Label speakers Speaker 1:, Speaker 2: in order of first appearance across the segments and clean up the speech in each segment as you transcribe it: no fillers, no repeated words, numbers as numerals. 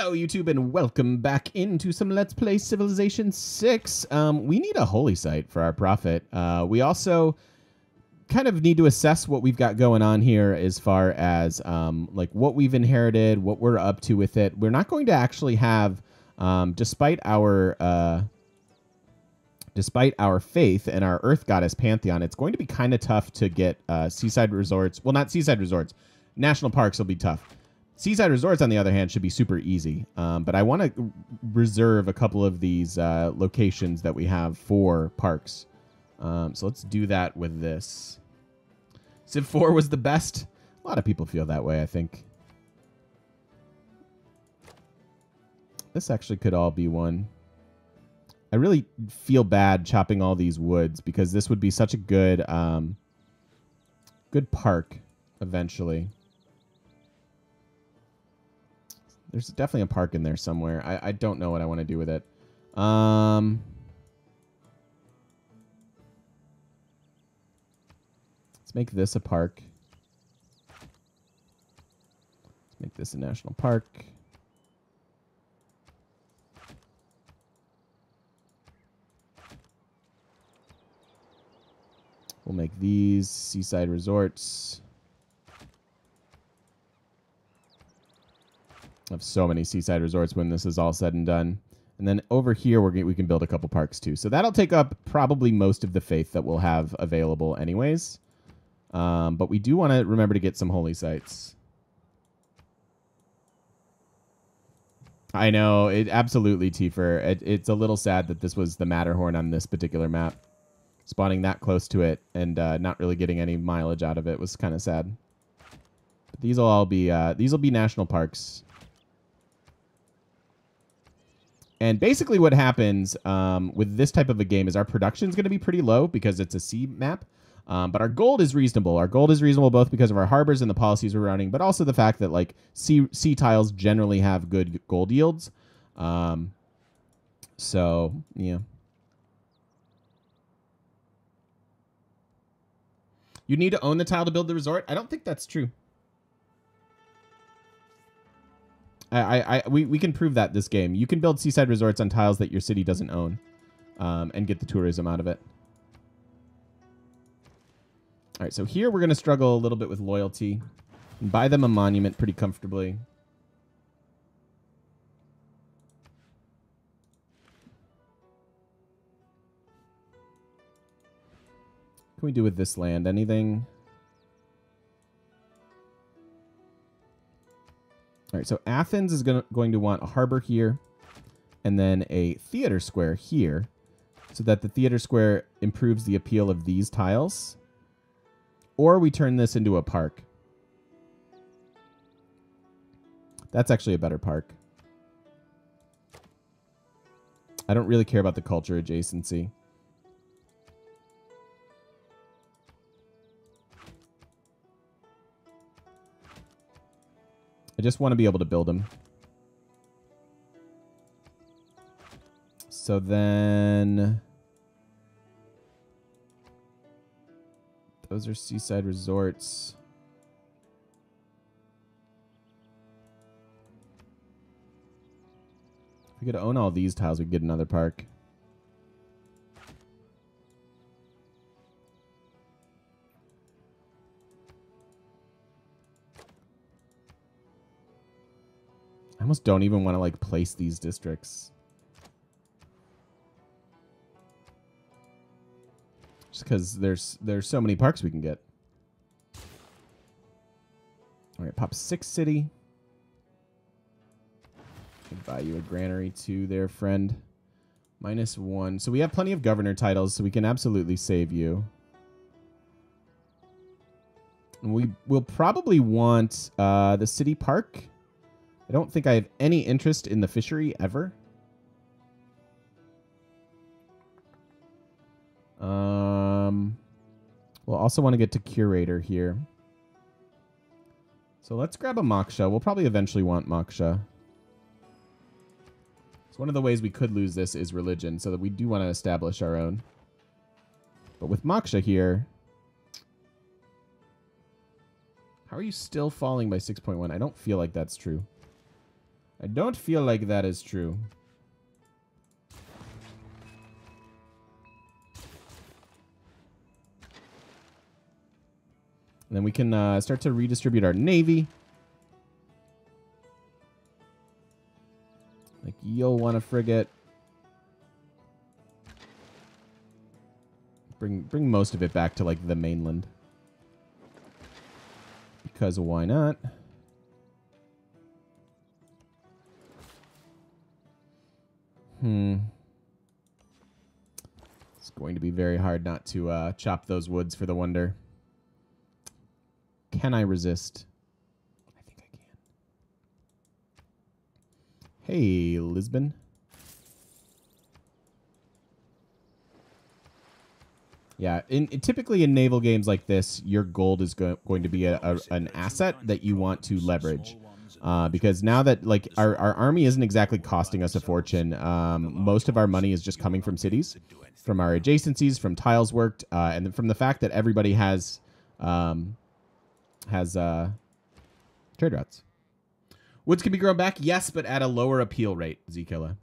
Speaker 1: Hello, YouTube, and welcome back into some Let's Play Civilization 6. We need a holy site for our prophet. We also kind of need to assess what we've got going on here as far as like what we've inherited, what we're up to with it. We're not going to actually have, despite our faith and our Earth Goddess Pantheon, it's going to be kind of tough to get seaside resorts. Well, not seaside resorts. National parks will be tough. Seaside resorts, on the other hand, should be super easy. But I want to reserve a couple of these locations that we have for parks. So let's do that with this. Civ 4 was the best. A lot of people feel that way, I think. This actually could all be one. I really feel bad chopping all these woods because this would be such a good, good park eventually. There's definitely a park in there somewhere. I don't know what I want to do with it. Let's make this a park. Let's make this a national park. We'll make these seaside resorts. I have so many seaside resorts when this is all said and done. And then over here, we can build a couple parks too. So that'll take up probably most of the faith that we'll have available anyways. But we do want to remember to get some holy sites. I know, absolutely, Tifer. It's a little sad that this was the Matterhorn on this particular map. Spawning that close to it and not really getting any mileage out of it was kind of sad. But these will all be national parks. And basically what happens with this type of a game is our production is going to be pretty low because it's a sea map. But our gold is reasonable. Our gold is reasonable both because of our harbors and the policies we're running, but also the fact that like sea tiles generally have good gold yields. So, yeah. You need to own the tile to build the resort? I don't think that's true. We can prove that this game. You can build seaside resorts on tiles that your city doesn't own and get the tourism out of it. All right, so here we're going to struggle a little bit with loyalty and buy them a monument pretty comfortably. What can we do with this land? Anything? All right, so Athens is going to want a harbor here and then a theater square here so that the theater square improves the appeal of these tiles. Or we turn this into a park. That's actually a better park. I don't really care about the culture adjacency. I just want to be able to build them. So then those are seaside resorts. If we could own all these tiles, we could get another park. I almost don't even want to like place these districts. Just because there's so many parks we can get. All right, pop 6 city. Could buy you a granary too there, friend. -1. So we have plenty of governor titles, so we can absolutely save you. And we will probably want the city park. I don't think I have any interest in the fishery ever. We'll also want to get to curator here. So let's grab a moksha. We'll probably eventually want moksha. So one of the ways we could lose this is religion, so that we do want to establish our own. But with moksha here, how are you still falling by 6.1? I don't feel like that's true. I don't feel like that is true. And then we can start to redistribute our navy. Like, you'll want a frigate. Bring most of it back to, like, the mainland. Because why not? It's going to be very hard not to chop those woods for the wonder. Can I resist? I think I can. Hey, Lisbon. Yeah, typically in naval games like this, your gold is going to be an asset that you want to leverage. Because now that, like, our army isn't exactly costing us a fortune, most of our money is just coming from cities, from our adjacencies, from tiles worked, and then from the fact that everybody has trade routes. Woods can be grown back, yes, but at a lower appeal rate, Zekilla.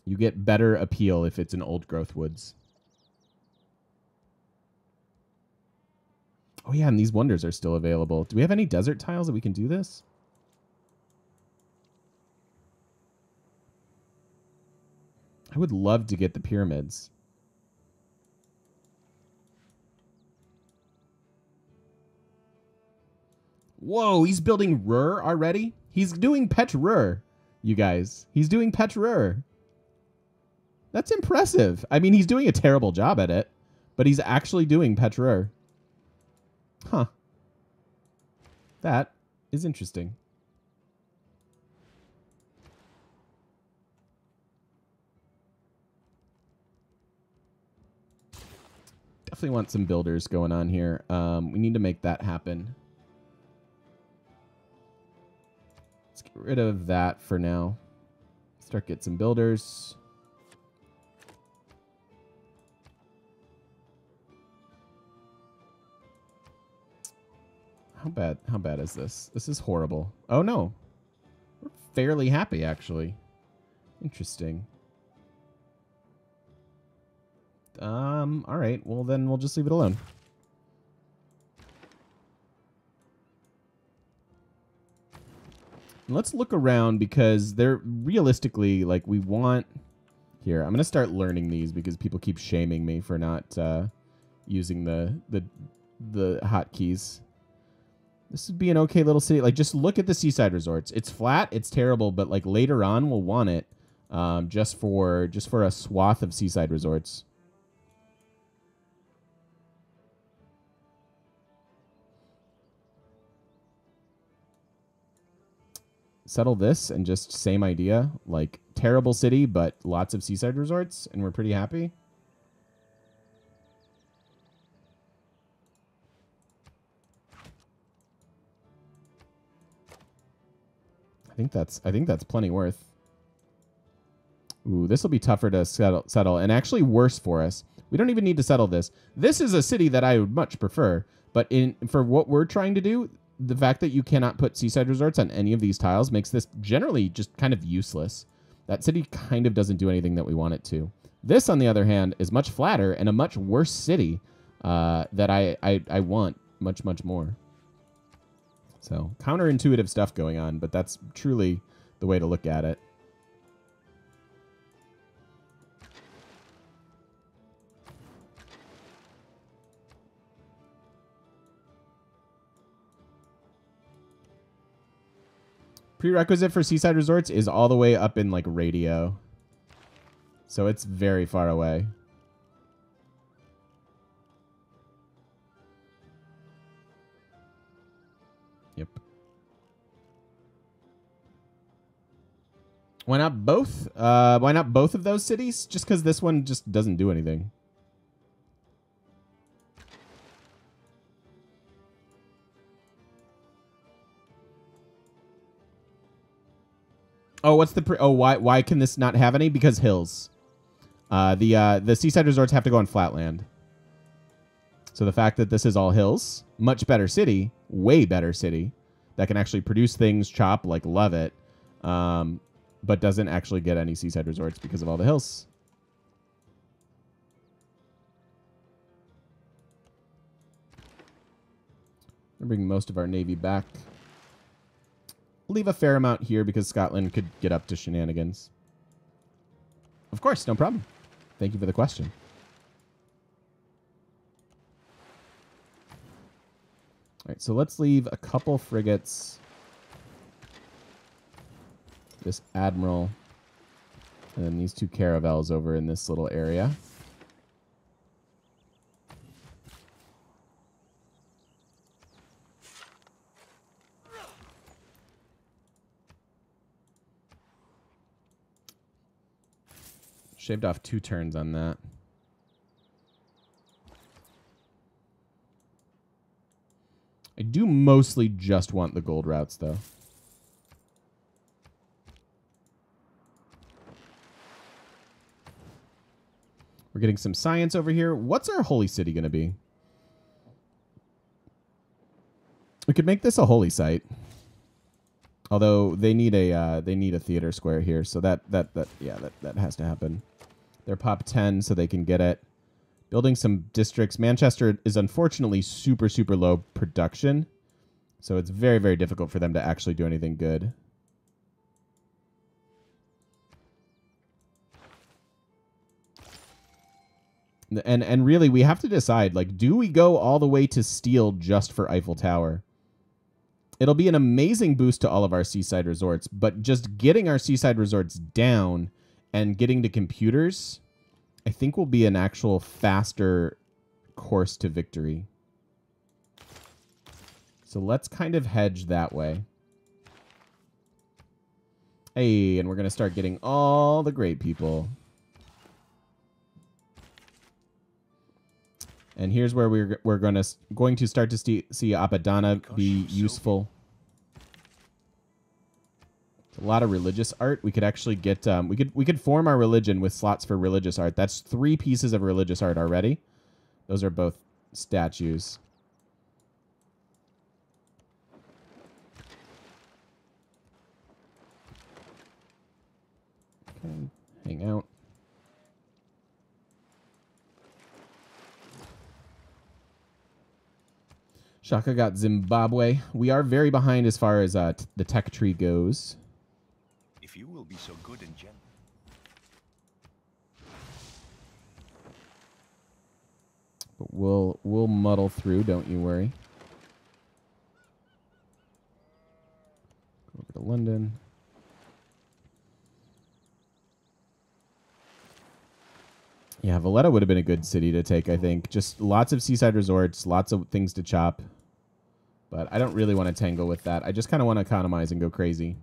Speaker 1: You get better appeal if it's an old growth woods. Oh, yeah, and these wonders are still available. Do we have any desert tiles that we can do this? I would love to get the pyramids. Whoa, he's building Rur already? He's doing Pet Rur, you guys. He's doing Pet Rur. That's impressive. I mean, he's doing a terrible job at it, but he's actually doing Pet Rur. Huh. That is interesting. Definitely want some builders going on here. We need to make that happen. Let's get rid of that for now. Start get some builders. How bad is this? This is horrible. Oh no. We're fairly happy actually. Interesting. All right. Well, then we'll just leave it alone. And let's look around because they're realistically, like, we want... Here, I'm going to start learning these because people keep shaming me for not using the hotkeys. This would be an okay little city. Like, just look at the seaside resorts. It's flat, it's terrible, but, like, later on we'll want it just for a swath of seaside resorts. Settle this and just same idea. Like, terrible city, but lots of seaside resorts, and we're pretty happy. I think that's plenty worth. Ooh, this will be tougher to settle, and actually worse for us. We don't even need to settle this. This is a city that I would much prefer, but for what we're trying to do, the fact that you cannot put seaside resorts on any of these tiles makes this generally just kind of useless. That city kind of doesn't do anything that we want it to. This, on the other hand, is much flatter and a much worse city that I want much, much more. So, counterintuitive stuff going on, but that's truly the way to look at it. Prerequisite for seaside resorts is all the way up in, like, radio. So it's very far away. Yep. Why not both? Why not both of those cities? Just because this one just doesn't do anything. Oh, what's the why can this not have any? Because hills. The seaside resorts have to go on flatland. So the fact that this is all hills, much better city, way better city. that can actually produce things, chop, like love it, but doesn't actually get any seaside resorts because of all the hills. We're bringing most of our navy back. Leave a fair amount here because Scotland could get up to shenanigans. Of course, no problem. Thank you for the question. All right, so let's leave a couple frigates. This admiral. And then these 2 caravels over in this little area. Shaved off 2 turns on that. I do mostly just want the gold routes, though. We're getting some science over here. What's our holy city going to be? We could make this a holy site. Although they need a theater square here, so that has to happen. They're pop 10 so they can get it. Building some districts. Manchester is unfortunately super, super low production. So it's very, very difficult for them to actually do anything good. And really, we have to decide, like, do we go all the way to steel just for Eiffel Tower? It'll be an amazing boost to all of our seaside resorts, but just getting our seaside resorts down and getting to computers, I think will be an actual faster course to victory. So let's kind of hedge that way. Hey, and we're going to start getting all the great people. And here's where we're going to start to see Apadana be useful. A lot of religious art. We could actually get we could form our religion with slots for religious art. That's 3 pieces of religious art already. Those are both statues. Okay, hang out. Shaka got Zimbabwe. We are very behind as far as the tech tree goes.
Speaker 2: If you will be so good and gentle.
Speaker 1: But we'll muddle through, don't you worry. Go over to London. Yeah, Valletta would have been a good city to take, I think. Just lots of seaside resorts, lots of things to chop. But I don't really want to tangle with that. I just kind of want to economize and go crazy.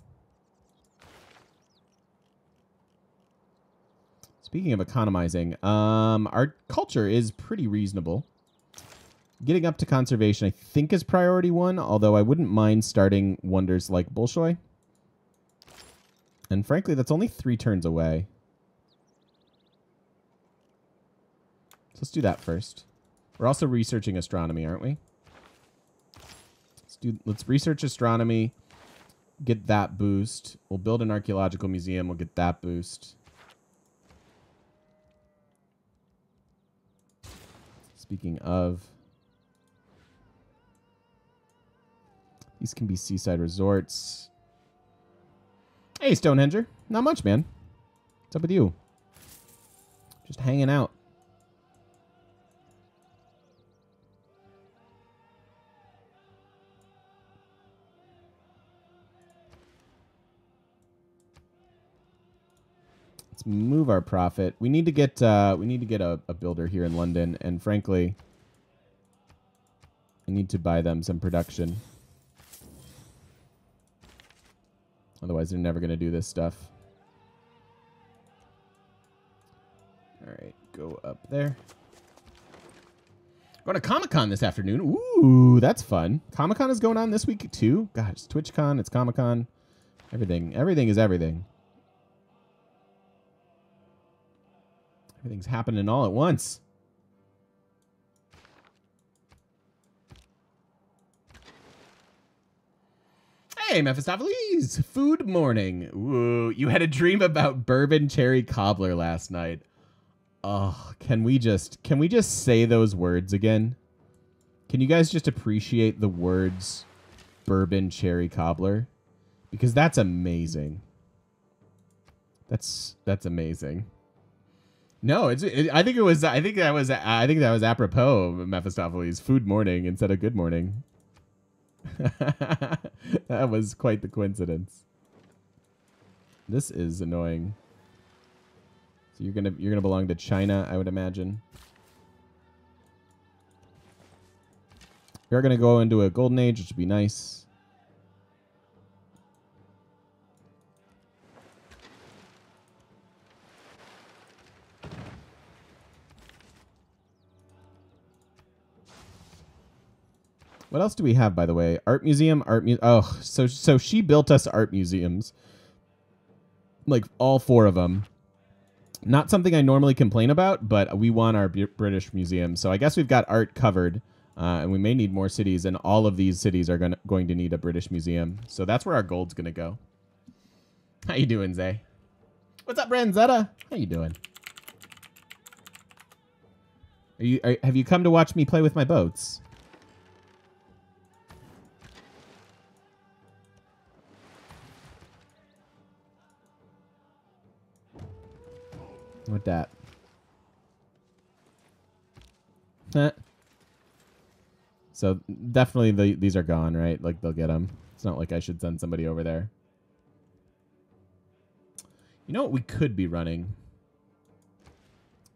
Speaker 1: Speaking of economizing, our culture is pretty reasonable. Getting up to conservation, I think, is priority 1, although I wouldn't mind starting wonders like Bolshoi. And frankly, that's only 3 turns away. So let's do that first. We're also researching astronomy, aren't we? Let's research astronomy, get that boost. We'll build an archaeological museum, we'll get that boost. Speaking of, these can be seaside resorts. Hey, Stonehenger. Not much, man. What's up with you? Just hanging out. Let's move our profit. We need to get a builder here in London, and frankly, I need to buy them some production. Otherwise, they're never going to do this stuff. All right, go up there. Going to Comic-Con this afternoon. Ooh, that's fun. Comic-Con is going on this week too. God, it's TwitchCon, it's Comic-Con. Everything is everything. Everything's happening all at once. Hey, Mephistopheles! Food morning. Ooh, you had a dream about bourbon cherry cobbler last night. Oh, can we just say those words again? Can you guys just appreciate the words bourbon cherry cobbler? Because that's amazing. That's amazing. No, I think that was apropos, Mephistopheles. Food morning instead of good morning. That was quite the coincidence. This is annoying. So you're gonna belong to China, I would imagine. You're gonna go into a golden age, which would be nice. What else do we have, by the way? Art museum, oh, so she built us art museums, like all 4 of them. Not something I normally complain about, but we want our British museum. So I guess we've got art covered, and we may need more cities, and all of these cities are going to need a British museum. So that's where our gold's going to go. How you doing, Zay? What's up, Branzetta? How you doing? Have you come to watch me play with my boats? With that. So definitely these are gone, right? Like they'll get them. It's not like I should send somebody over there. You know what we could be running?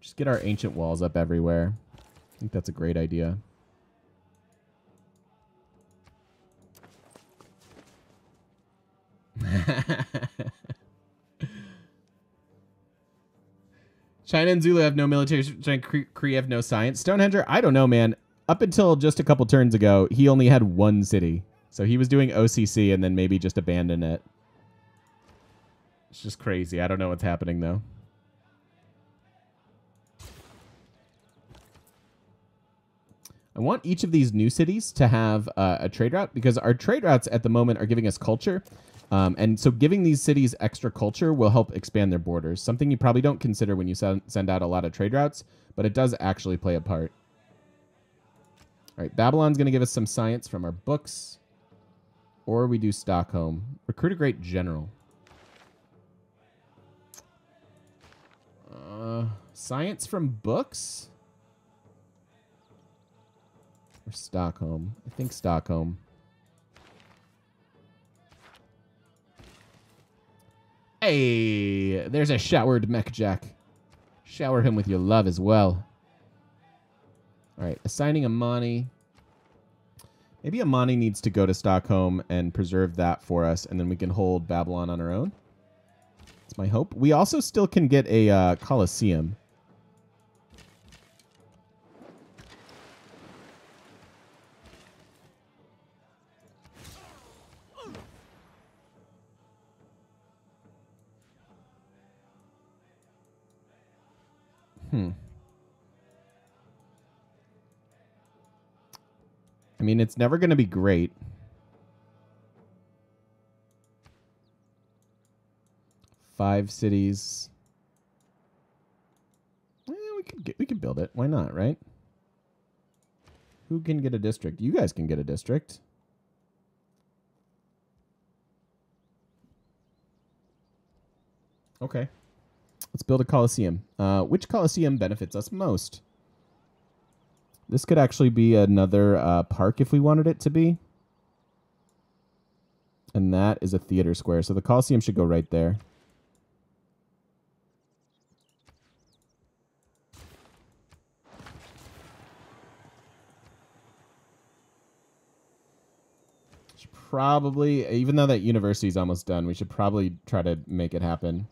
Speaker 1: Just get our ancient walls up everywhere. I think that's a great idea. China and Zulu have no military strength. Kree have no science. Stonehenger, I don't know, man. Up until just a couple turns ago, he only had 1 city. So he was doing OCC and then maybe just abandon it. It's just crazy. I don't know what's happening, though. I want each of these new cities to have a trade route because our trade routes at the moment are giving us culture. And so giving these cities extra culture will help expand their borders. Something you probably don't consider when you send out a lot of trade routes, but it does actually play a part. All right, Babylon's going to give us some science from our books. Or we do Stockholm. Recruit a great general. Science from books? Or Stockholm? I think Stockholm. Hey, there's a showered mech jack. Shower him with your love as well. All right, assigning Amani. Maybe Amani needs to go to Stockholm and preserve that for us, and then we can hold Babylon on our own. That's my hope. We also still can get a Colosseum. I mean, it's never going to be great. Five cities. We could build it. Why not, right? Who can get a district? You guys can get a district. Okay. Let's build a Colosseum. Which Colosseum benefits us most? This could actually be another park if we wanted it to be. And that is a theater square. So the Colosseum should go right there. Should probably, even though that university is almost done, we should probably try to make it happen.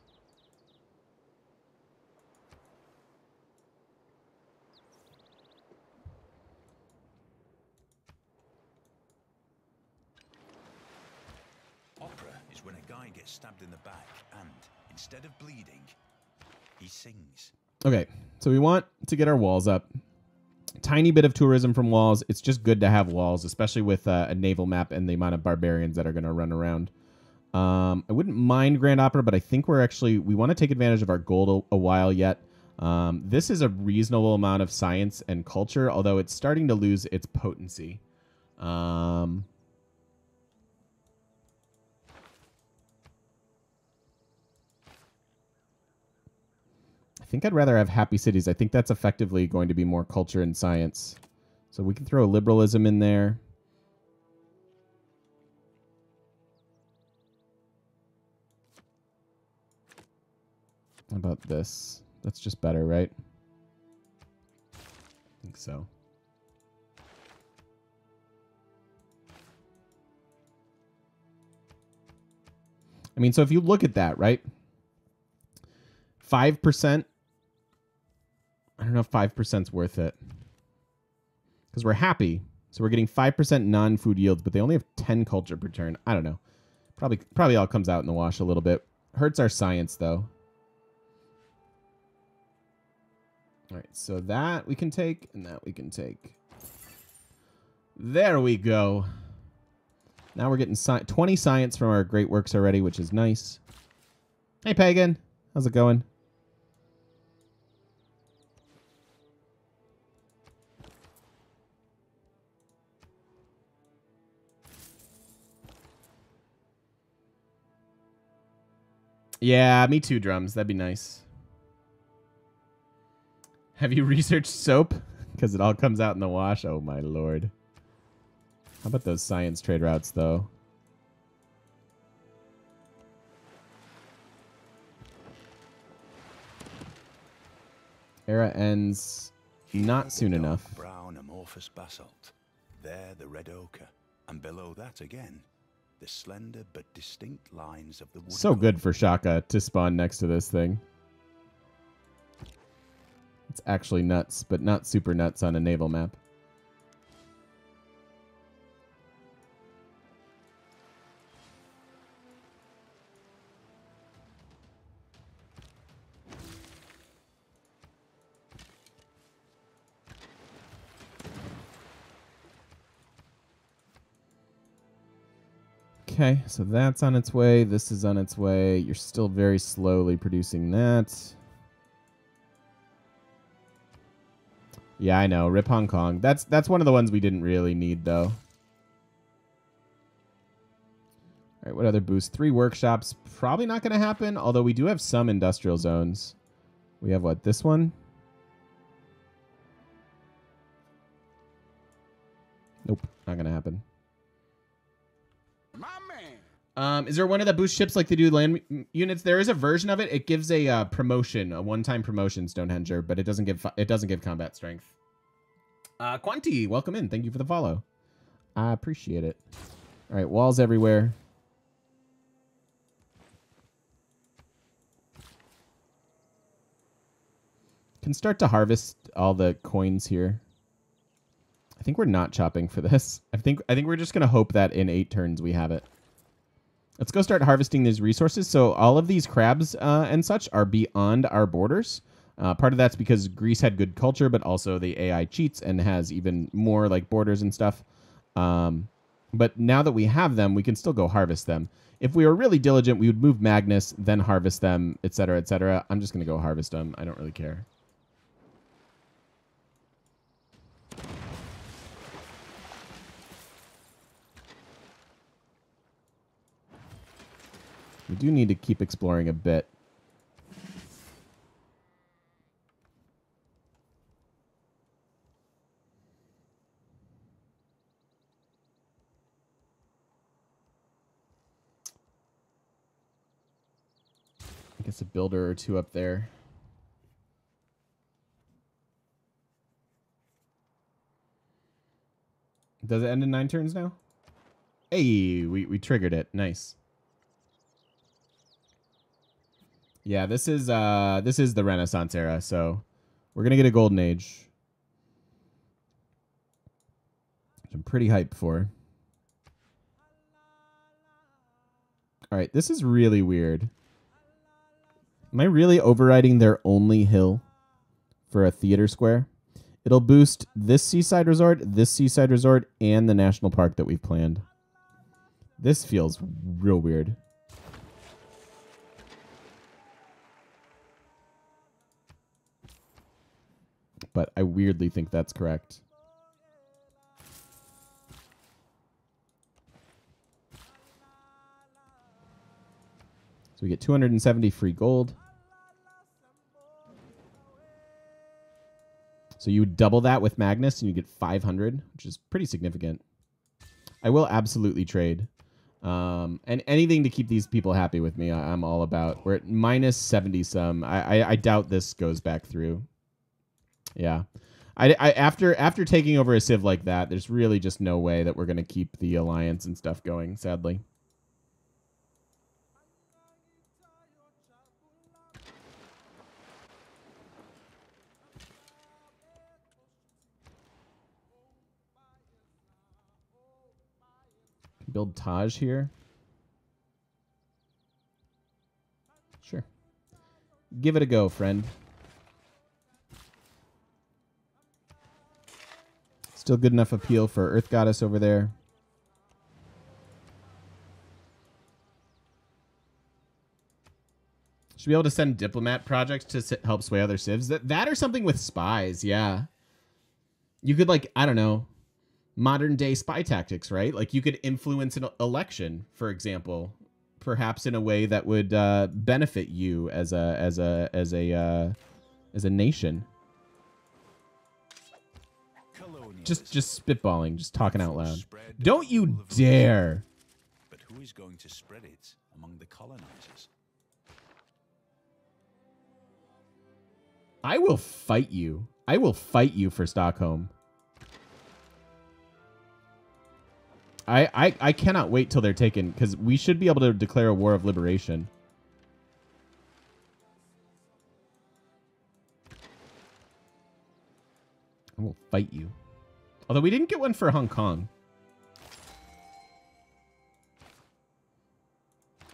Speaker 2: Stabbed in the back, and instead of bleeding, he sings.
Speaker 1: Okay, so we want to get our walls up. Tiny bit of tourism from walls. It's just good to have walls, especially with a naval map and the amount of barbarians that are going to run around. I wouldn't mind Grand Opera, but I think we want to take advantage of our gold a while yet. This is a reasonable amount of science and culture, although it's starting to lose its potency. I think I'd rather have happy cities. I think that's effectively going to be more culture and science. So we can throw liberalism in there. How about this? That's just better, right? I think so. I mean, so if you look at that, right? 5%. I don't know if 5% is worth it. Because we're happy. So we're getting 5% non-food yields, but they only have 10 culture per turn. I don't know. Probably all comes out in the wash a little bit. Hurts our science, though. All right, so that we can take, and that we can take. There we go. Now we're getting 20 science from our great works already, which is nice. Hey, Pagan. How's it going? Yeah, me too, drums. That'd be nice. Have you researched soap? Because it all comes out in the wash. Oh, my lord. How about those science trade routes, though? Era ends not soon enough.
Speaker 2: Brown amorphous basalt. There the red ochre. And below that again, the slender but distinct lines of the wood.
Speaker 1: So good for Shaka to spawn next to this thing. It's actually nuts, but not super nuts on a naval map. Okay, so that's on its way. This is on its way. You're still very slowly producing that. Yeah, I know. Rip Hong Kong. That's one of the ones we didn't really need, though. All right, what other boost? 3 workshops. Probably not going to happen, although we do have some industrial zones. We have, what, this one? Nope, not going to happen.
Speaker 2: My man.
Speaker 1: Is there one of the boost ships like they do land units? There is a version of it. It gives a promotion, a one-time promotion, Stonehenger, but it doesn't give combat strength. Quanti, welcome in. Thank you for the follow. I appreciate it. All right, walls everywhere. Can start to harvest all the coins here. I think we're not chopping for this. I think we're just gonna hope that in 8 turns we have it. Let's go start harvesting these resources. So all of these crabs and such are beyond our borders. Part of that's because Greece had good culture, but also the AI cheats and has even more like borders and stuff. But now that we have them, we can still go harvest them. If we were really diligent, we would move Magnus, then harvest them, etc., etc. I'm just going to go harvest them. I don't really care. We do need to keep exploring a bit. I guess a builder or 2 up there. Does it end in 9 turns now? Hey, we triggered it. Nice. Yeah, this is the Renaissance era, so we're gonna get a golden age. Which I'm pretty hyped for. Alright, this is really weird. Am I really overriding their only hill for a theater square? It'll boost this seaside resort, and the national park that we've planned. This feels real weird. But I weirdly think that's correct. So we get 270 free gold. So you would double that with Magnus and you get 500, which is pretty significant. I will absolutely trade. And anything to keep these people happy with me, I'm all about. We're at minus 70 some. I doubt this goes back through. Yeah. After taking over a civ like that, there's really just no way that we're going to keep the alliance and stuff going, sadly. Build Taj here. Sure. Give it a go, friend. Still good enough appeal for Earth Goddess over there. Should be able to send diplomat projects to help sway other civs. That or something with spies, yeah. You could, like, I don't know, modern day spy tactics, right? Like you could influence an election, for example, perhaps in a way that would benefit you as a nation. Just spitballing, just talking out loud. Don't you dare!
Speaker 2: But who is going to spread it among the colonizers?
Speaker 1: I will fight you. I will fight you for Stockholm. I cannot wait till they're taken, because we should be able to declare a war of liberation. I will fight you. Although we didn't get one for Hong Kong.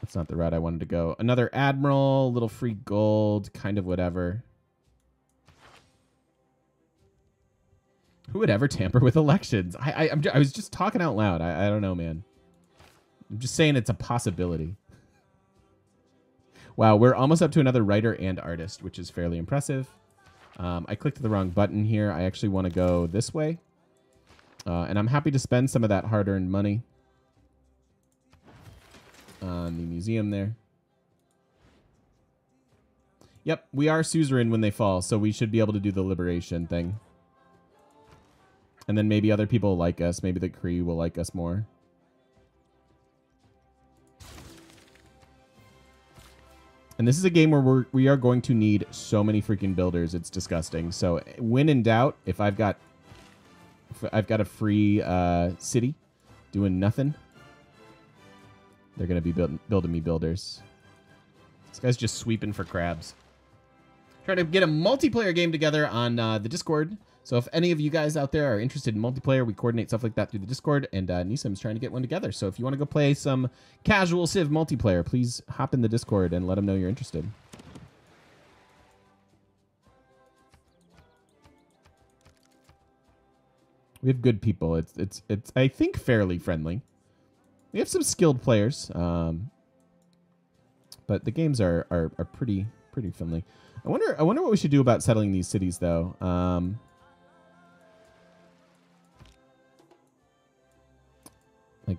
Speaker 1: That's not the route I wanted to go. Another admiral, little free gold, kind of whatever. Who would ever tamper with elections? I was just talking out loud. I don't know, man. I'm just saying it's a possibility. Wow, we're almost up to another writer and artist, which is fairly impressive. I clicked the wrong button here. I actually want to go this way. And I'm happy to spend some of that hard-earned money on the museum there. Yep, we are suzerain when they fall, so we should be able to do the liberation thing. And then maybe other people like us. Maybe the Kree will like us more. And this is a game where we are going to need so many freaking builders. It's disgusting. So when in doubt, if I've got a free city doing nothing, they're going to be building me builders. This guy's just sweeping for crabs. Trying to get a multiplayer game together on the Discord. So if any of you guys out there are interested in multiplayer, we coordinate stuff like that through the Discord, and Nisam's trying to get one together. So if you want to go play some casual Civ multiplayer, please hop in the Discord and let them know you're interested. We have good people. It's I think fairly friendly. We have some skilled players, but the games are pretty friendly. I wonder what we should do about settling these cities though. Like,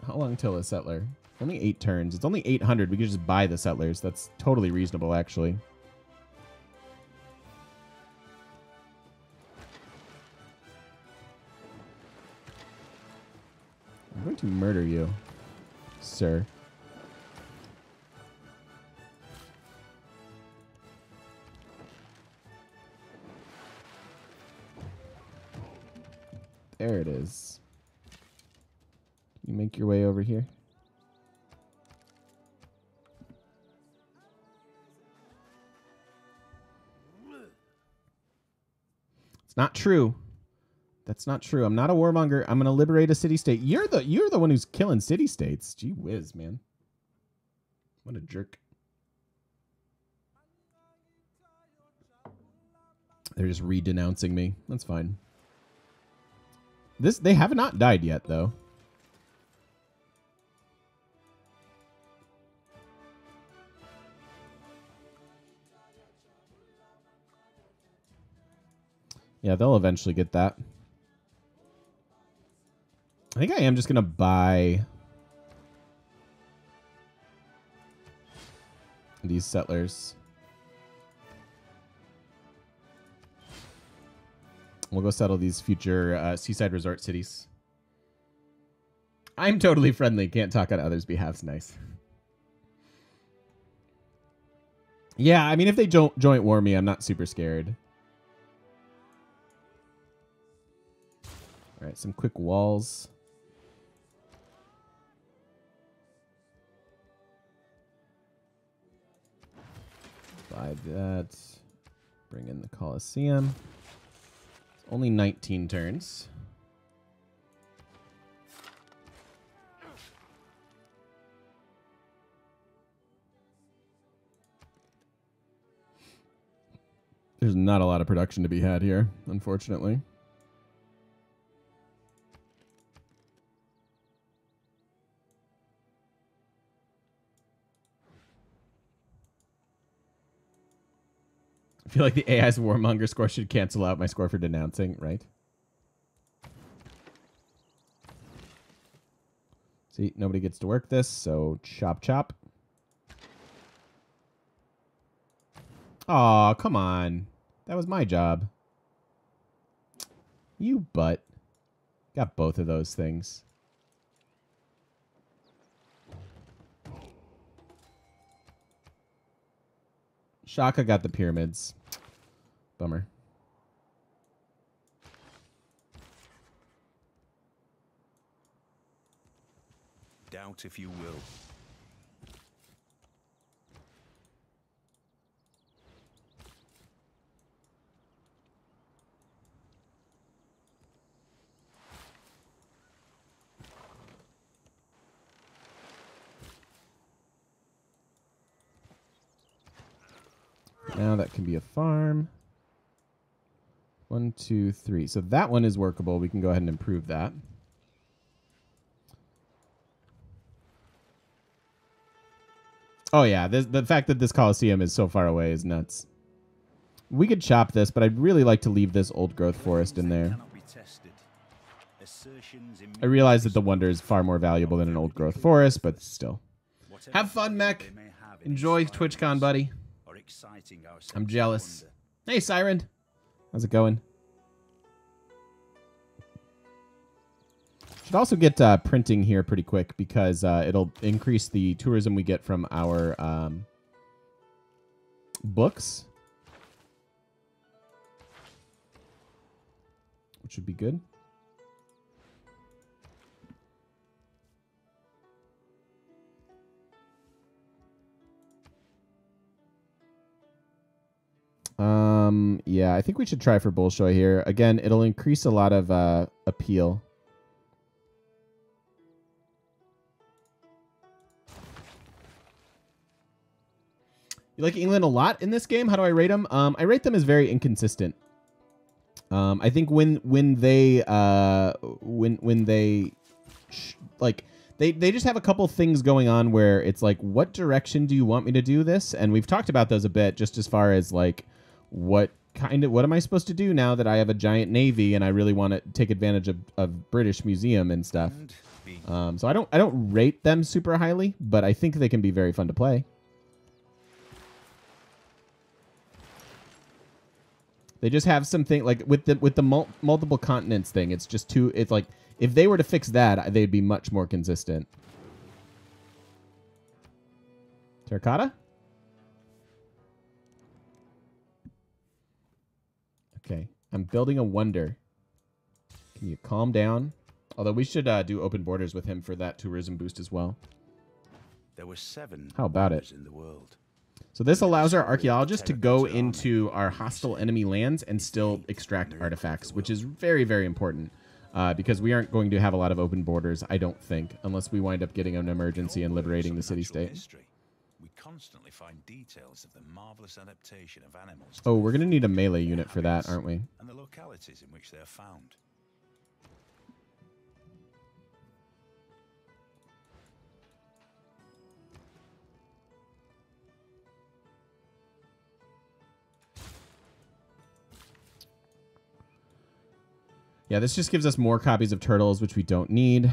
Speaker 1: how long till a settler? Only 8 turns. It's only 800. We could just buy the settlers. That's totally reasonable, actually. I'm going to murder you, sir. There it is. You make your way over here. It's not true. That's not true. I'm not a warmonger. I'm gonna liberate a city-state. You're the one who's killing city-states. Gee whiz, man. What a jerk. They're just re-denouncing me. That's fine. They have not died yet, though. Yeah, they'll eventually get that. I think I am just going to buy these settlers. We'll go settle these future seaside resort cities. I'm totally friendly. Can't talk on others' behalf. Nice. Yeah, I mean, if they don't joint war me, I'm not super scared. All right, some quick walls. Buy that. Bring in the Colosseum. It's only 19 turns. There's not a lot of production to be had here, unfortunately. I feel like the AI's Warmonger score should cancel out my score for denouncing, right? See, nobody gets to work this, so chop chop. Aw, come on. That was my job. You butt. Got both of those things. Shaka got the pyramids. Bummer.
Speaker 2: Doubt if you will.
Speaker 1: Now that can be a farm. 1, 2, 3. So that one is workable. We can go ahead and improve that. Oh, yeah. The fact that this Colosseum is so far away is nuts. We could chop this, but I'd really like to leave this old growth forest in there. I realize that the Wonder is far more valuable than an old growth forest, but still. Have fun, Mech. Enjoy TwitchCon, buddy. I'm jealous. Hey, Siren. How's it going? Should also get printing here pretty quick because it'll increase the tourism we get from our books, which would be good. Yeah, I think we should try for Bolshoi here. Again, it'll increase a lot of appeal. You like England a lot in this game? How do I rate them? I rate them as very inconsistent. I think when they like they just have a couple things going on where it's like, what direction do you want me to do this? And we've talked about those a bit, just as far as like what am I supposed to do now that I have a giant navy and I really want to take advantage of British Museum and stuff. So I don't rate them super highly, but I think they can be very fun to play. They just have something like with the multiple continents thing. It's just too. It's like if they were to fix that, they'd be much more consistent. Terracotta. Okay, I'm building a wonder. Can you calm down? Although we should do open borders with him for that tourism boost as well.
Speaker 2: There were 7.
Speaker 1: How about it?
Speaker 2: In the world.
Speaker 1: So this allows our archaeologists to go into our hostile enemy lands and still extract artifacts, which is very, very important because we aren't going to have a lot of open borders, I don't think, unless we wind up getting an emergency and liberating the city-state.
Speaker 2: We constantly find details of the marvelous adaptation of animals.
Speaker 1: Oh, we're going to need a melee unit for that, aren't we?
Speaker 2: And the localities in which they are found.
Speaker 1: Yeah, this just gives us more copies of turtles, which we don't need.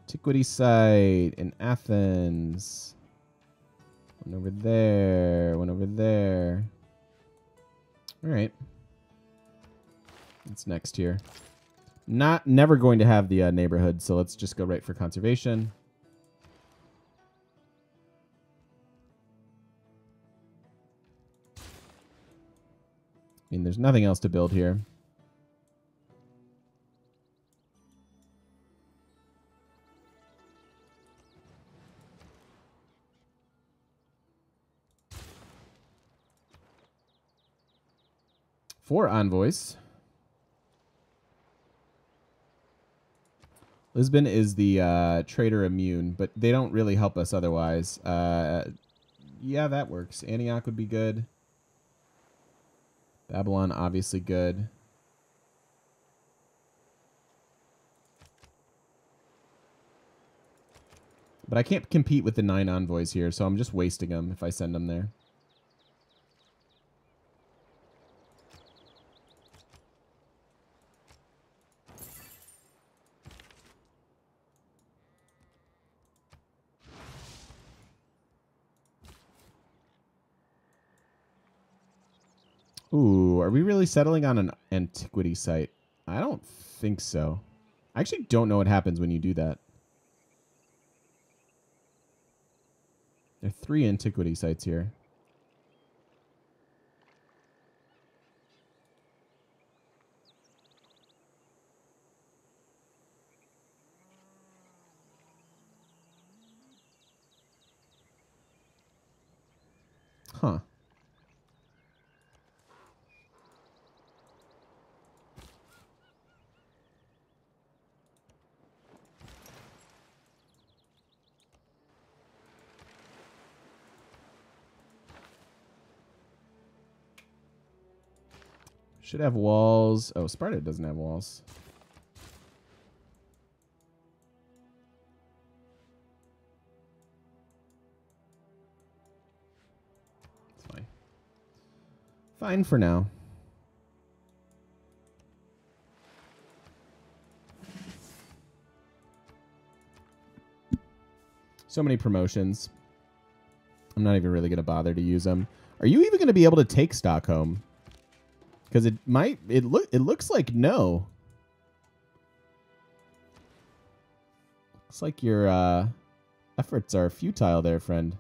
Speaker 1: Antiquity site in Athens. One over there. One over there. All right. What's next here? Never going to have the neighborhood, so let's just go right for conservation. I mean, there's nothing else to build here. Four envoys. Lisbon is the trader immune, but they don't really help us otherwise. Yeah, that works. Antioch would be good. Babylon, obviously good. But I can't compete with the 9 envoys here, so I'm just wasting them if I send them there. Ooh, are we really settling on an antiquity site? I don't think so. I actually don't know what happens when you do that. There are 3 antiquity sites here. Huh. Should have walls. Oh, Sparta doesn't have walls. It's fine. Fine for now. So many promotions. I'm not even really going to bother to use them. Are you even going to be able to take Stockholm? Because it might. It looks like no. Looks like your efforts are futile there, friend.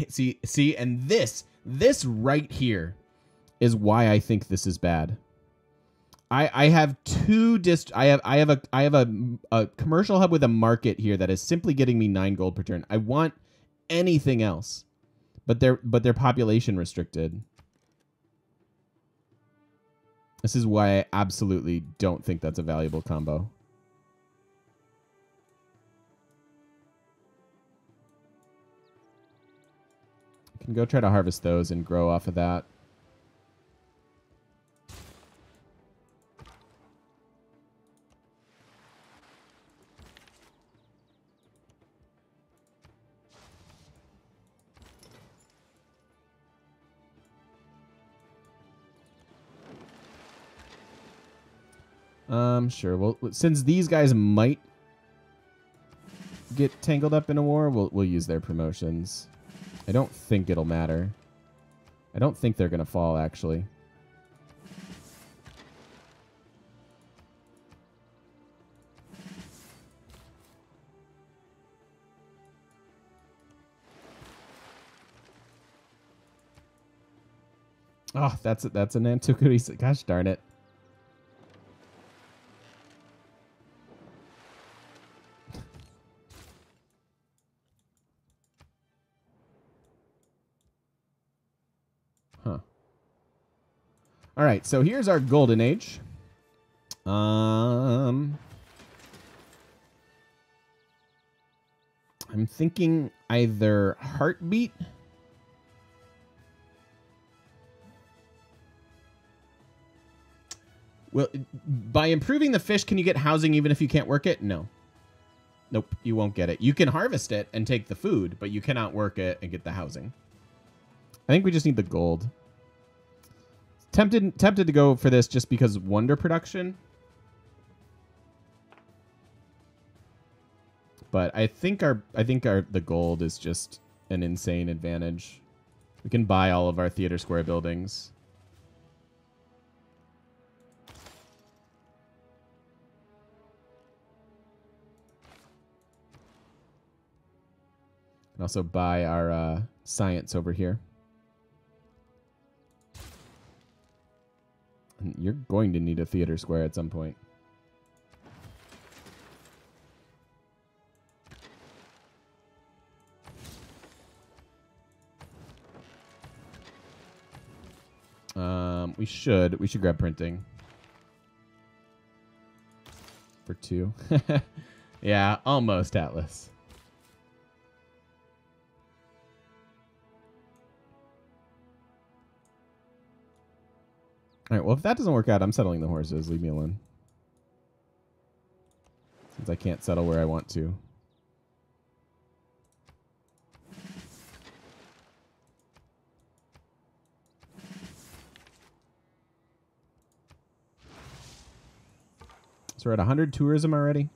Speaker 1: See, and this right here is why I think this is bad. I have I have a commercial hub with a market here that is simply getting me 9 gold per turn. I want anything else, but they're population restricted. This is why I absolutely don't think that's a valuable combo. I can go try to harvest those and grow off of that. Sure. Well, since these guys might get tangled up in a war, we'll use their promotions. I don't think it'll matter. I don't think they're gonna fall, actually. Oh, that's an antiquity. Gosh darn it. Huh. All right, so here's our golden age. I'm thinking either Heartbeat. Well, by improving the fish, can you get housing even if you can't work it? No. Nope, you won't get it. You can harvest it and take the food, but you cannot work it and get the housing. I think we just need the gold. Tempted to go for this just because wonder production. But I think the gold is just an insane advantage. We can buy all of our theater square buildings. And also buy our science over here. And you're going to need a theater square at some point. We should grab printing. For 2. Yeah, almost Atlas. All right, well, if that doesn't work out, I'm settling the horses. Leave me alone. Since I can't settle where I want to. So we're at 100 tourism already.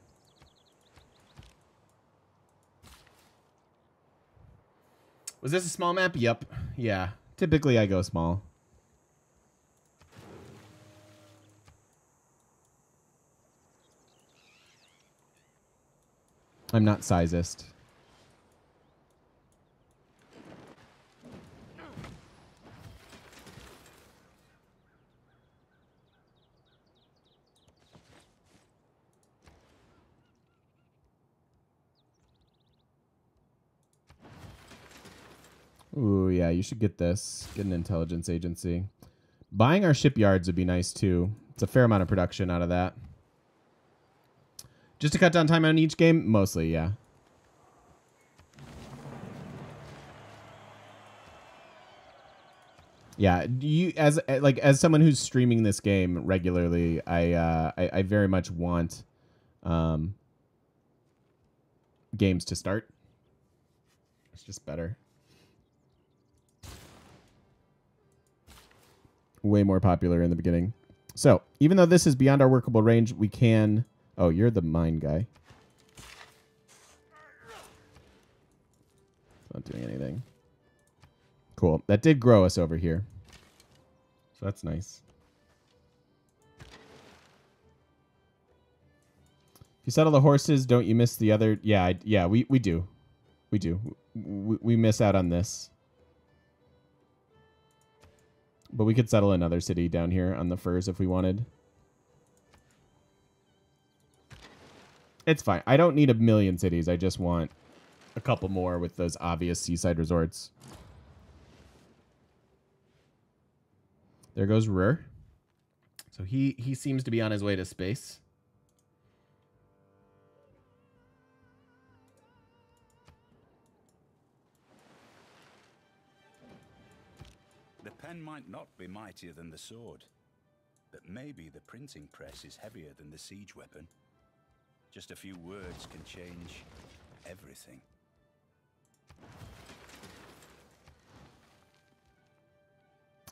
Speaker 1: Was this a small map? Yep. Yeah. Typically, I go small. I'm not sizist. Ooh, yeah, you should get this. Get an intelligence agency. Buying our shipyards would be nice, too. It's a fair amount of production out of that. Just to cut down time on each game? Mostly, yeah. Yeah, you as someone who's streaming this game regularly, I very much want games to start. It's just better. Way more popular in the beginning. So, even though this is beyond our workable range, we can... Oh, you're the mine guy. It's not doing anything. Cool. That did grow us over here. So that's nice. If you settle the horses, don't you miss the other... Yeah, we do. We do. We miss out on this. But we could settle another city down here on the furs if we wanted. It's fine. I don't need a million cities. I just want a couple more with those obvious seaside resorts. There goes Ruhr. So he seems to be on his way to space.
Speaker 2: The pen might not be mightier than the sword, but maybe the printing press is heavier than the siege weapon. Just a few words can change everything.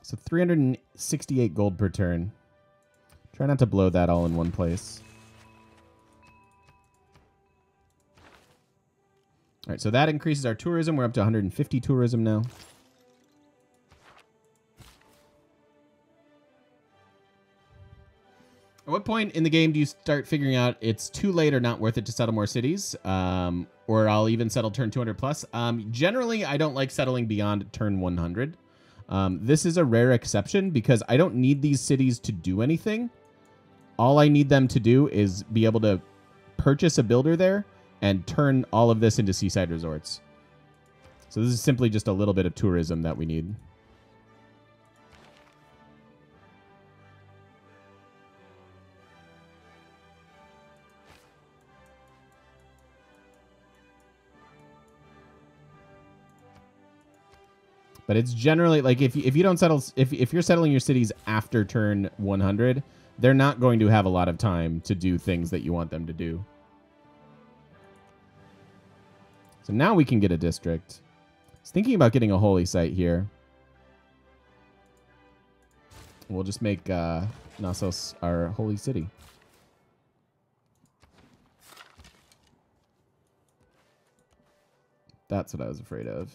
Speaker 1: So 368 gold per turn. Try not to blow that all in one place. All right, so that increases our tourism. We're up to 150 tourism now. At what point in the game do you start figuring out it's too late or not worth it to settle more cities? Or I'll even settle turn 200 plus. Generally, I don't like settling beyond turn 100. This is a rare exception because I don't need these cities to do anything. All I need them to do is be able to purchase a builder there and turn all of this into seaside resorts. So this is simply just a little bit of tourism that we need. But it's generally like if you don't settle, if you're settling your cities after turn 100, they're not going to have a lot of time to do things that you want them to do. So now we can get a district. I was thinking about getting a holy site here. We'll just make Knossos our holy city. That's what I was afraid of.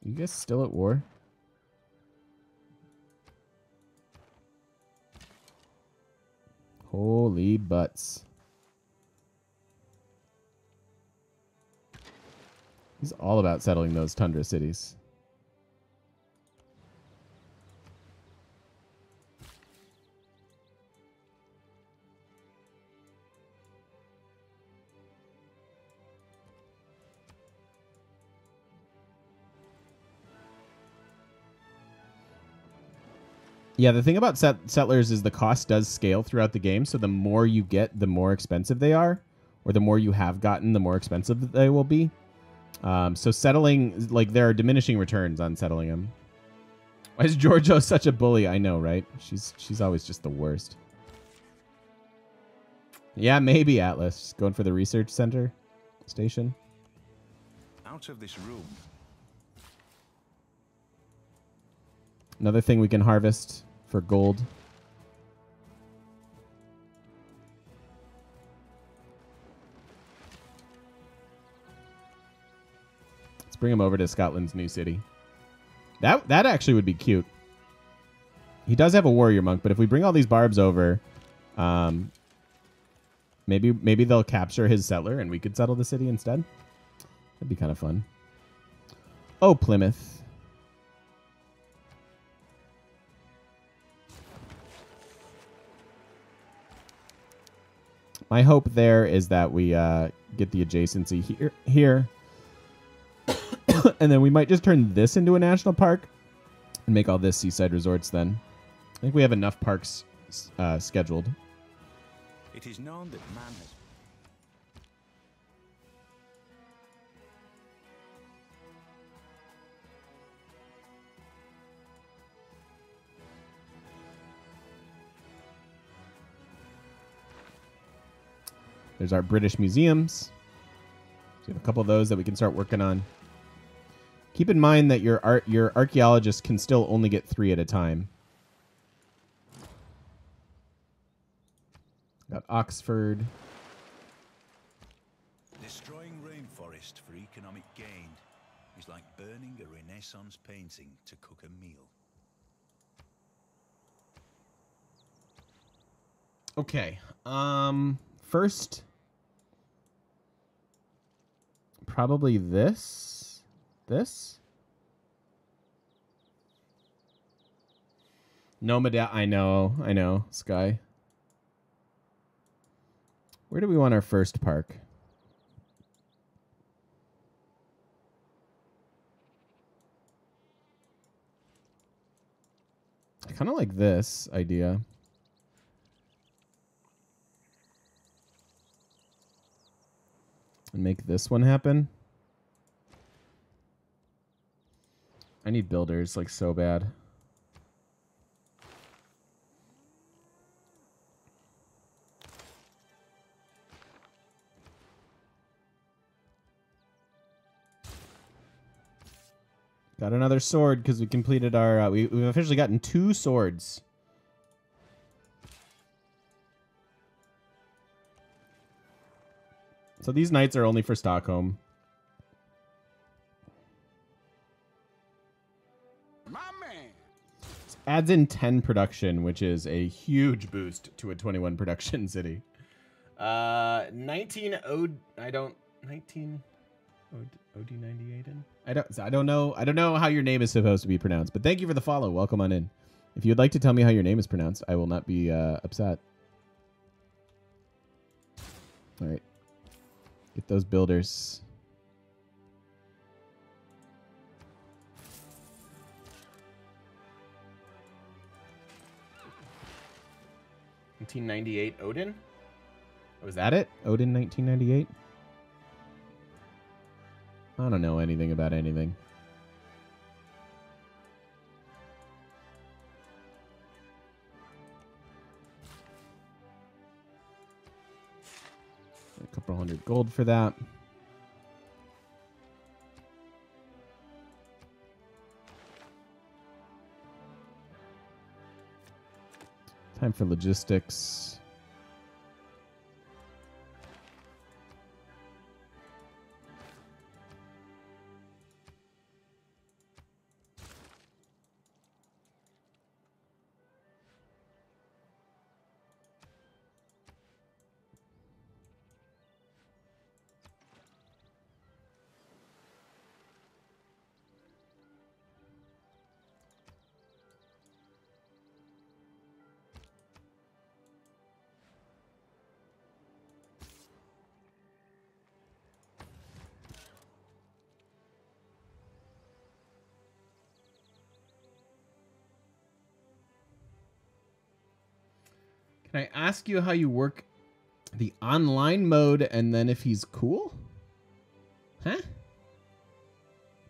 Speaker 1: You guys still at war? Holy butts. He's all about settling those tundra cities. Yeah, the thing about settlers is the cost does scale throughout the game, so the more you get, the more expensive they are, or the more you have gotten, the more expensive they will be. So settling, like, there are diminishing returns on settling them. Why is Giorgio such a bully? I know, right? She's always just the worst. Yeah, maybe Atlas. Just going for the research center station.
Speaker 2: Out of this room.
Speaker 1: Another thing we can harvest for gold. Let's bring him over to Scotland's new city. That actually would be cute. He does have a warrior monk, but if we bring all these barbs over, maybe they'll capture his settler and we could settle the city instead. That'd be kind of fun. Oh, Plymouth. My hope there is that we get the adjacency here. And then we might just turn this into a national park and make all this seaside resorts then. I think we have enough parks scheduled.
Speaker 2: It is known that man has...
Speaker 1: There's our British museums. So we have a couple of those that we can start working on. Keep in mind that your archaeologists can still only get 3 at a time. Got Oxford.
Speaker 2: Destroying rainforest for economic gain is like burning a Renaissance painting to cook a meal.
Speaker 1: Okay. First, probably this. Nomad. I know, Sky. Where do we want our first park? I kind of like this idea. And make this one happen. I need builders, like, so bad. Got another sword because we completed our... we've officially gotten 2 swords. So these knights are only for Stockholm.
Speaker 2: My man.
Speaker 1: This adds in 10 production, which is a huge boost to a 21 production city. 19 OD... I don't... 19... OD98 in? I don't know how your name is supposed to be pronounced, but thank you for the follow. Welcome on in. If you'd like to tell me how your name is pronounced, I will not be upset. All right. Get those builders. 1998 Odin? Was that it? Odin 1998? I don't know anything about anything. A couple hundred gold for that. Time for logistics. Can I ask you how you work the online mode and then if he's cool? Huh?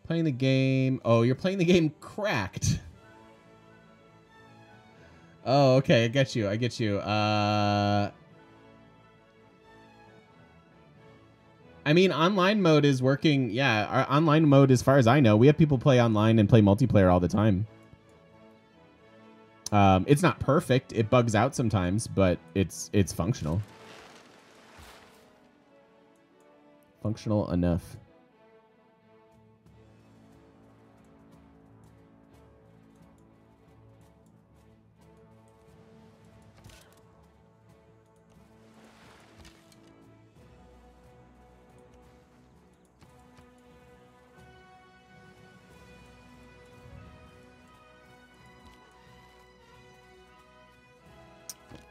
Speaker 1: Playing the game. Oh, you're playing the game cracked. Oh, okay. I get you. I get you. I mean, online mode is working. Yeah, our online mode, as far as I know, we have people play online and play multiplayer all the time. It's not perfect. It bugs out sometimes, but it's functional. Functional enough.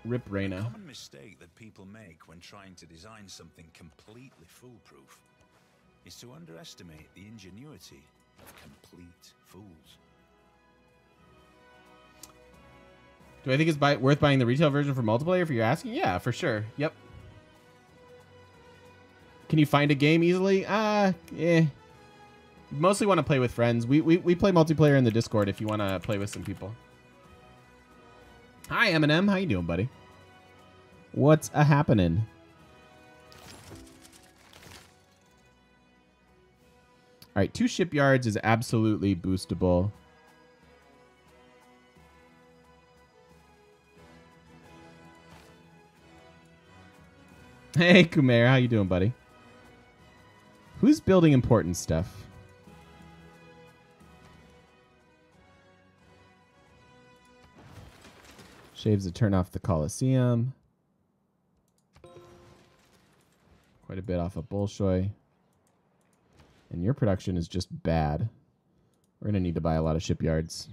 Speaker 1: Rip Reyna.
Speaker 2: A common mistake that people make when trying to design something completely foolproof is to underestimate the ingenuity of complete fools.
Speaker 1: Do I think it's worth buying the retail version for multiplayer if you're asking? Yeah, for sure. Yep. Can you find a game easily? Yeah. Mostly want to play with friends. We play multiplayer in the Discord if you want to play with some people. Hi, Eminem. How you doing, buddy? What's happening? All right, 2 shipyards is absolutely boostable. Hey, Kumair. How you doing, buddy? Who's building important stuff? Shaves to turn off the Colosseum. Quite a bit off of Bolshoi. And your production is just bad. We're going to need to buy a lot of shipyards.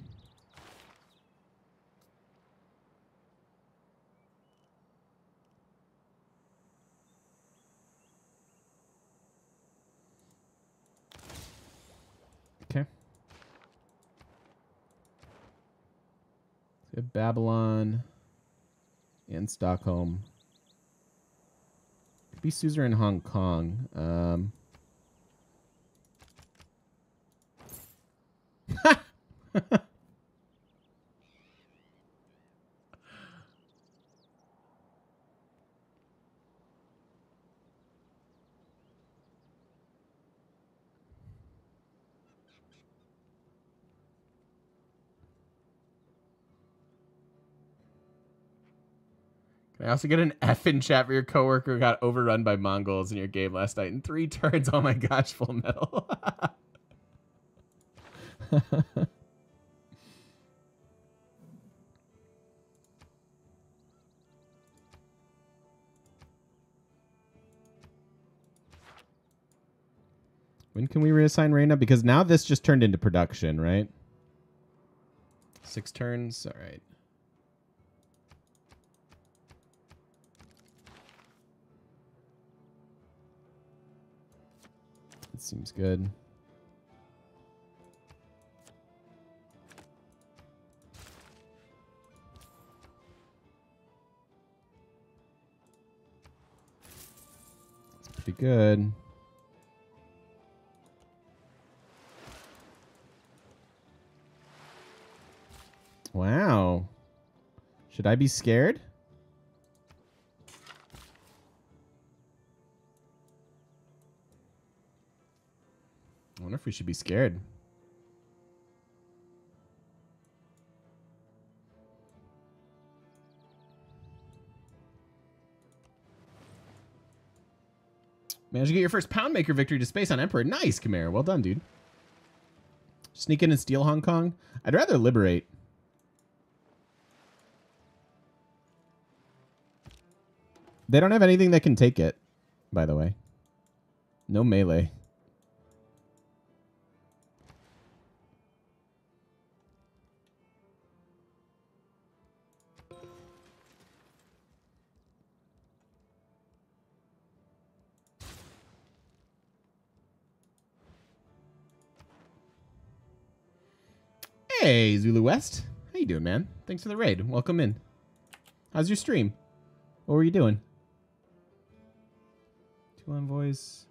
Speaker 1: Okay. We have Babylon and Stockholm. Could be Suzerain in Hong Kong. I also get an F in chat for your coworker who got overrun by Mongols in your game last night in 3 turns. Oh my gosh, Full Metal. When can we reassign Reyna? Because now this just turned into production, right? 6 turns. All right. That seems good. Pretty good. Wow. Should I be scared? I wonder if we should be scared. Managed to get your first Pound Maker victory to space on Emperor. Nice, Khmer. Well done, dude. Sneak in and steal Hong Kong? I'd rather liberate. They don't have anything that can take it, by the way. No melee. Hey, Zulu West. How you doing, man? Thanks for the raid. Welcome in. How's your stream? What were you doing? 2 envoys.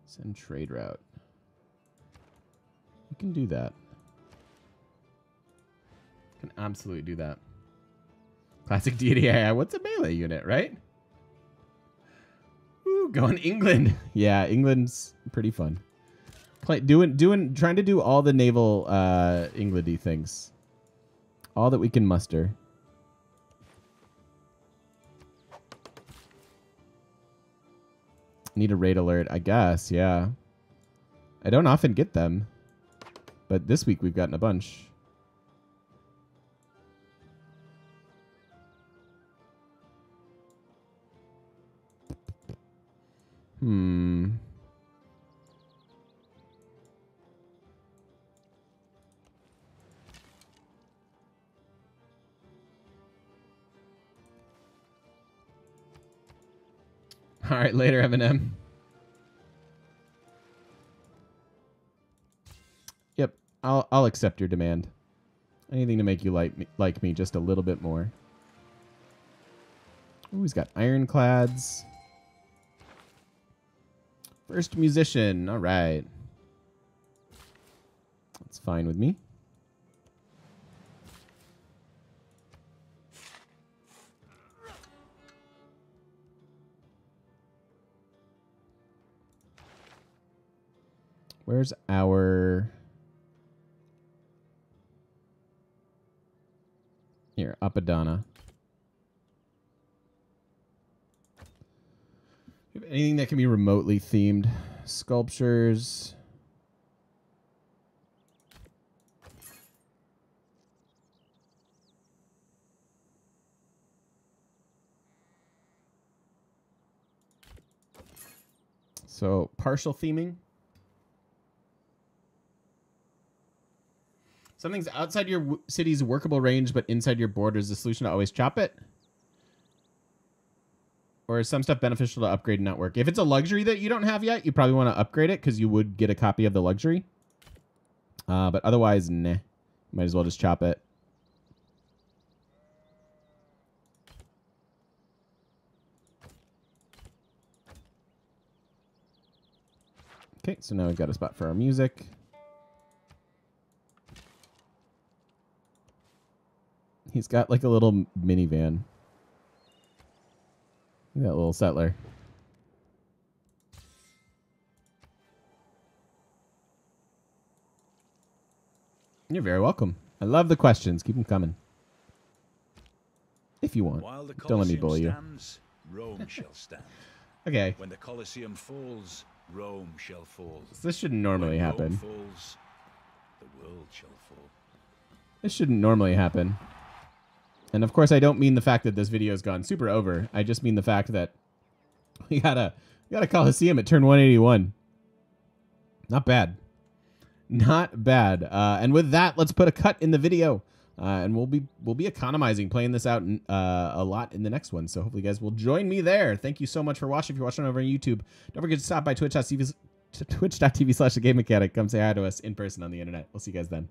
Speaker 1: Send trade route. You can do that. You can absolutely do that. Classic deity AI. What's a melee unit, right? Woo, going England. Yeah, England's pretty fun. Trying to do all the naval Englandy things. All that we can muster. Need a raid alert, I guess, yeah. I don't often get them. But this week we've gotten a bunch. All right, later, Eminem. Yep, I'll accept your demand. Anything to make you like me just a little bit more. Ooh, he's got ironclads. First musician. All right. That's fine with me. Where's our... Here, Apadana. Anything that can be remotely themed. Sculptures. So, partial theming. Something's outside your city's workable range, but inside your borders. The solution to always chop it? Or is some stuff beneficial to upgrade and not work? If it's a luxury that you don't have yet, you probably want to upgrade it because you would get a copy of the luxury. But otherwise, nah. Might as well just chop it. Okay, so now we've got a spot for our music. He's got like a little minivan. That little settler. You're very welcome. I love the questions. Keep them coming. If you want.
Speaker 2: While the
Speaker 1: Don't let me bully
Speaker 2: stands, Rome shall stand.
Speaker 1: Okay.
Speaker 2: When the Colosseum falls, Rome shall fall.
Speaker 1: So this shouldn't normally happen.
Speaker 2: Falls, the world shall fall.
Speaker 1: This shouldn't normally happen. And of course, I don't mean the fact that this video has gone super over. I just mean the fact that we got a Coliseum at turn 181. Not bad. Not bad. And with that, let's put a cut in the video. And we'll be economizing, playing this out a lot in the next one. So hopefully you guys will join me there. Thank you so much for watching. If you're watching over on YouTube, don't forget to stop by twitch.tv/thegamemechanic. Come say hi to us in person on the internet. We'll see you guys then.